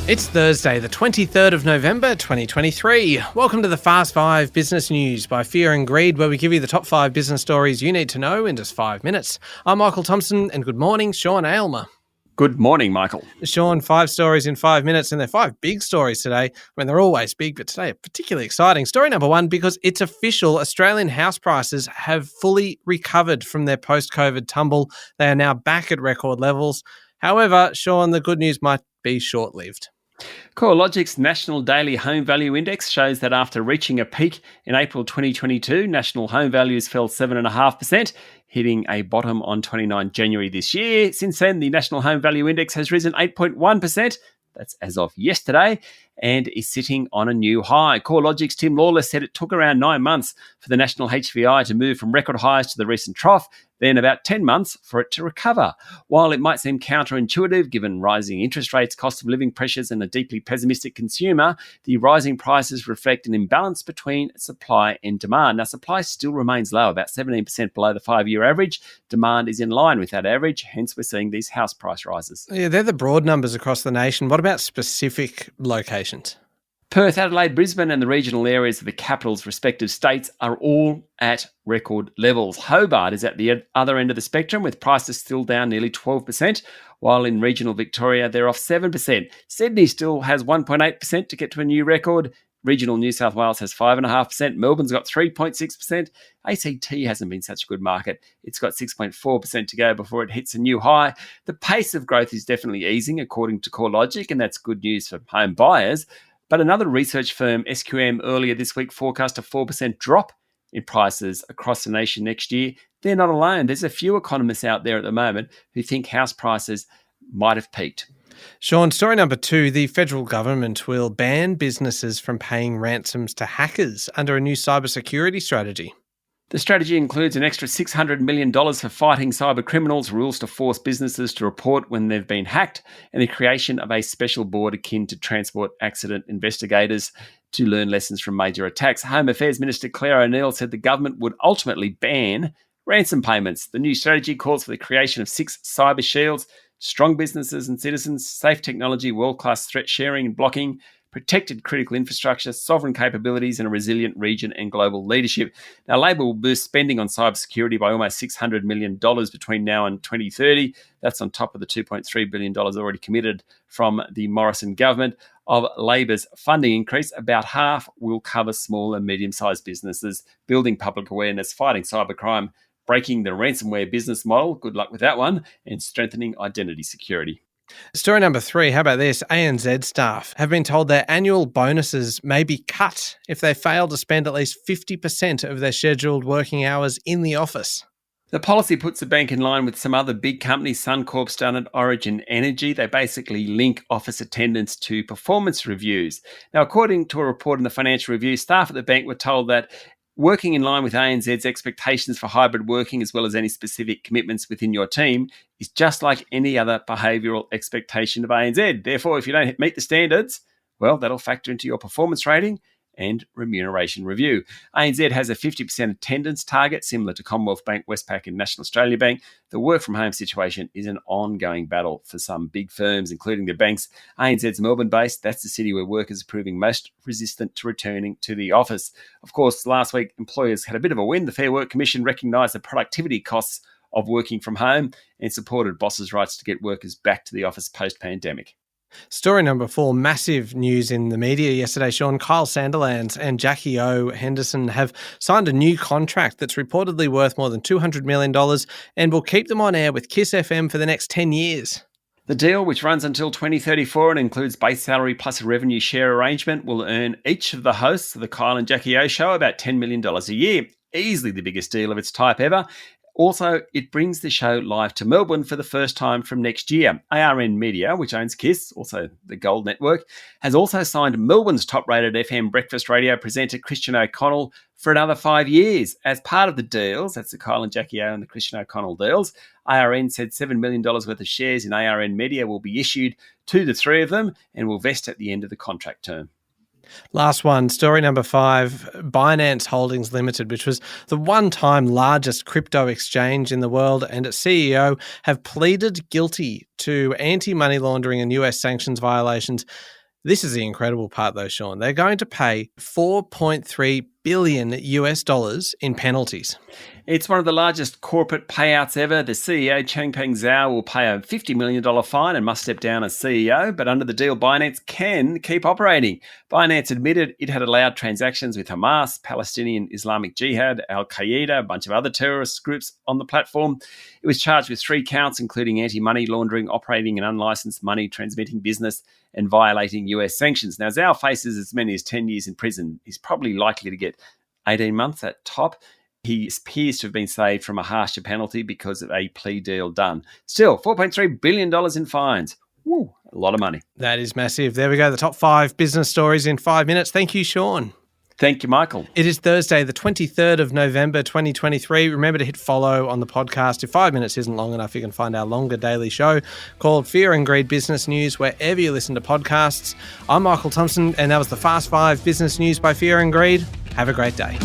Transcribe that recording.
It's Thursday, the 23rd of November, 2023. Welcome to the Fast 5 Business News by Fear and Greed, where we give you the top 5 business stories you need to know in just 5 minutes. I'm Michael Thompson, and good morning, Sean Aylmer. Good morning, Michael. Sean, 5 stories in 5 minutes, and they're 5 big stories today. I mean, they're always big, but today are particularly exciting. Story number 1, because it's official, Australian house prices have fully recovered from their post-COVID tumble. They are now back at record levels. However, Sean, the good news might be short-lived. CoreLogic's National Daily Home Value Index shows that after reaching a peak in April 2022, national home values fell 7.5%, hitting a bottom on 29 January this year. Since then, the National Home Value Index has risen 8.1%. That's as of yesterday, and is sitting on a new high. CoreLogic's Tim Lawless said it took around 9 months for the national HVI to move from record highs to the recent trough, then about 10 months for it to recover. While it might seem counterintuitive given rising interest rates, cost of living pressures, and a deeply pessimistic consumer, the rising prices reflect an imbalance between supply and demand. Now, supply still remains low, about 17% below the 5-year average. Demand is in line with that average, hence we're seeing these house price rises. Yeah, they're the broad numbers across the nation. What about specific locations? Perth, Adelaide, Brisbane and the regional areas of the capital's respective states are all at record levels. Hobart is at the other end of the spectrum, with prices still down nearly 12%, while in regional Victoria they're off 7%. Sydney still has 1.8% to get to a new record. Regional New South Wales has 5.5%. Melbourne's got 3.6%. ACT hasn't been such a good market. It's got 6.4% to go before it hits a new high. The pace of growth is definitely easing, according to CoreLogic, and that's good news for home buyers. But another research firm, SQM, earlier this week forecast a 4% drop in prices across the nation next year. They're not alone. There's a few economists out there at the moment who think house prices might have peaked. Sean, story number 2, the federal government will ban businesses from paying ransoms to hackers under a new cybersecurity strategy. The strategy includes an extra $600 million for fighting cyber criminals, rules to force businesses to report when they've been hacked, and the creation of a special board akin to transport accident investigators to learn lessons from major attacks. Home Affairs Minister Claire O'Neil said the government would ultimately ban ransom payments. The new strategy calls for the creation of 6 cyber shields: strong businesses and citizens, safe technology, world-class threat sharing and blocking, protected critical infrastructure, sovereign capabilities, and a resilient region and global leadership. Now, Labor will boost spending on cybersecurity by almost $600 million between now and 2030. That's on top of the $2.3 billion already committed from the Morrison government. Of Labor's funding increase, about half will cover small and medium-sized businesses, building public awareness, fighting cybercrime, breaking the ransomware business model, good luck with that one, and strengthening identity security. Story number 3, how about this? ANZ staff have been told their annual bonuses may be cut if they fail to spend at least 50% of their scheduled working hours in the office. The policy puts the bank in line with some other big companies, Suncorp, Standard, Origin Energy. They basically link office attendance to performance reviews. Now, according to a report in the Financial Review, staff at the bank were told that working in line with ANZ's expectations for hybrid working, as well as any specific commitments within your team, is just like any other behavioural expectation of ANZ. Therefore, if you don't meet the standards, well, that'll factor into your performance rating and remuneration review. ANZ has a 50% attendance target, similar to Commonwealth Bank, Westpac and National Australia Bank. The work-from-home situation is an ongoing battle for some big firms, including the banks. ANZ's Melbourne-based. That's the city where workers are proving most resistant to returning to the office. Of course, last week, employers had a bit of a win. The Fair Work Commission recognised the productivity costs of working from home and supported bosses' rights to get workers back to the office post-pandemic. Story number 4, massive news in the media yesterday, Sean. Kyle Sandilands and Jackie O. Henderson have signed a new contract that's reportedly worth more than $200 million and will keep them on air with Kiss FM for the next 10 years. The deal, which runs until 2034 and includes base salary plus a revenue share arrangement, will earn each of the hosts of the Kyle and Jackie O show about $10 million a year. Easily the biggest deal of its type ever. Also, it brings the show live to Melbourne for the first time from next year. ARN Media, which owns Kiss, also the Gold Network, has also signed Melbourne's top-rated FM breakfast radio presenter Christian O'Connell for another 5 years. As part of the deals, that's the Kyle and Jackie O and the Christian O'Connell deals, ARN said $7 million worth of shares in ARN Media will be issued to the three of them and will vest at the end of the contract term. Last one, story number 5, Binance Holdings Limited, which was the one-time largest crypto exchange in the world, and its CEO have pleaded guilty to anti-money laundering and US sanctions violations. This is the incredible part though, Sean. They're going to pay $4.3 billion US in penalties. It's one of the largest corporate payouts ever. The CEO, Changpeng Zhao, will pay a $50 million fine and must step down as CEO. But under the deal, Binance can keep operating. Binance admitted it had allowed transactions with Hamas, Palestinian Islamic Jihad, Al-Qaeda, a bunch of other terrorist groups on the platform. It was charged with 3 counts, including anti-money laundering, operating an unlicensed money transmitting business, and violating US sanctions. Now, Zhao faces as many as 10 years in prison. He's probably likely to get 18 months at top. He appears to have been saved from a harsher penalty because of a plea deal done. Still, $4.3 billion in fines. Woo, a lot of money. That is massive. There we go, the top 5 business stories in 5 minutes. Thank you, Sean. Thank you, Michael. It is Thursday, the 23rd of November, 2023. Remember to hit follow on the podcast. If 5 minutes isn't long enough, you can find our longer daily show called Fear and Greed Business News wherever you listen to podcasts. I'm Michael Thompson, and that was the Fast 5 Business News by Fear and Greed. Have a great day.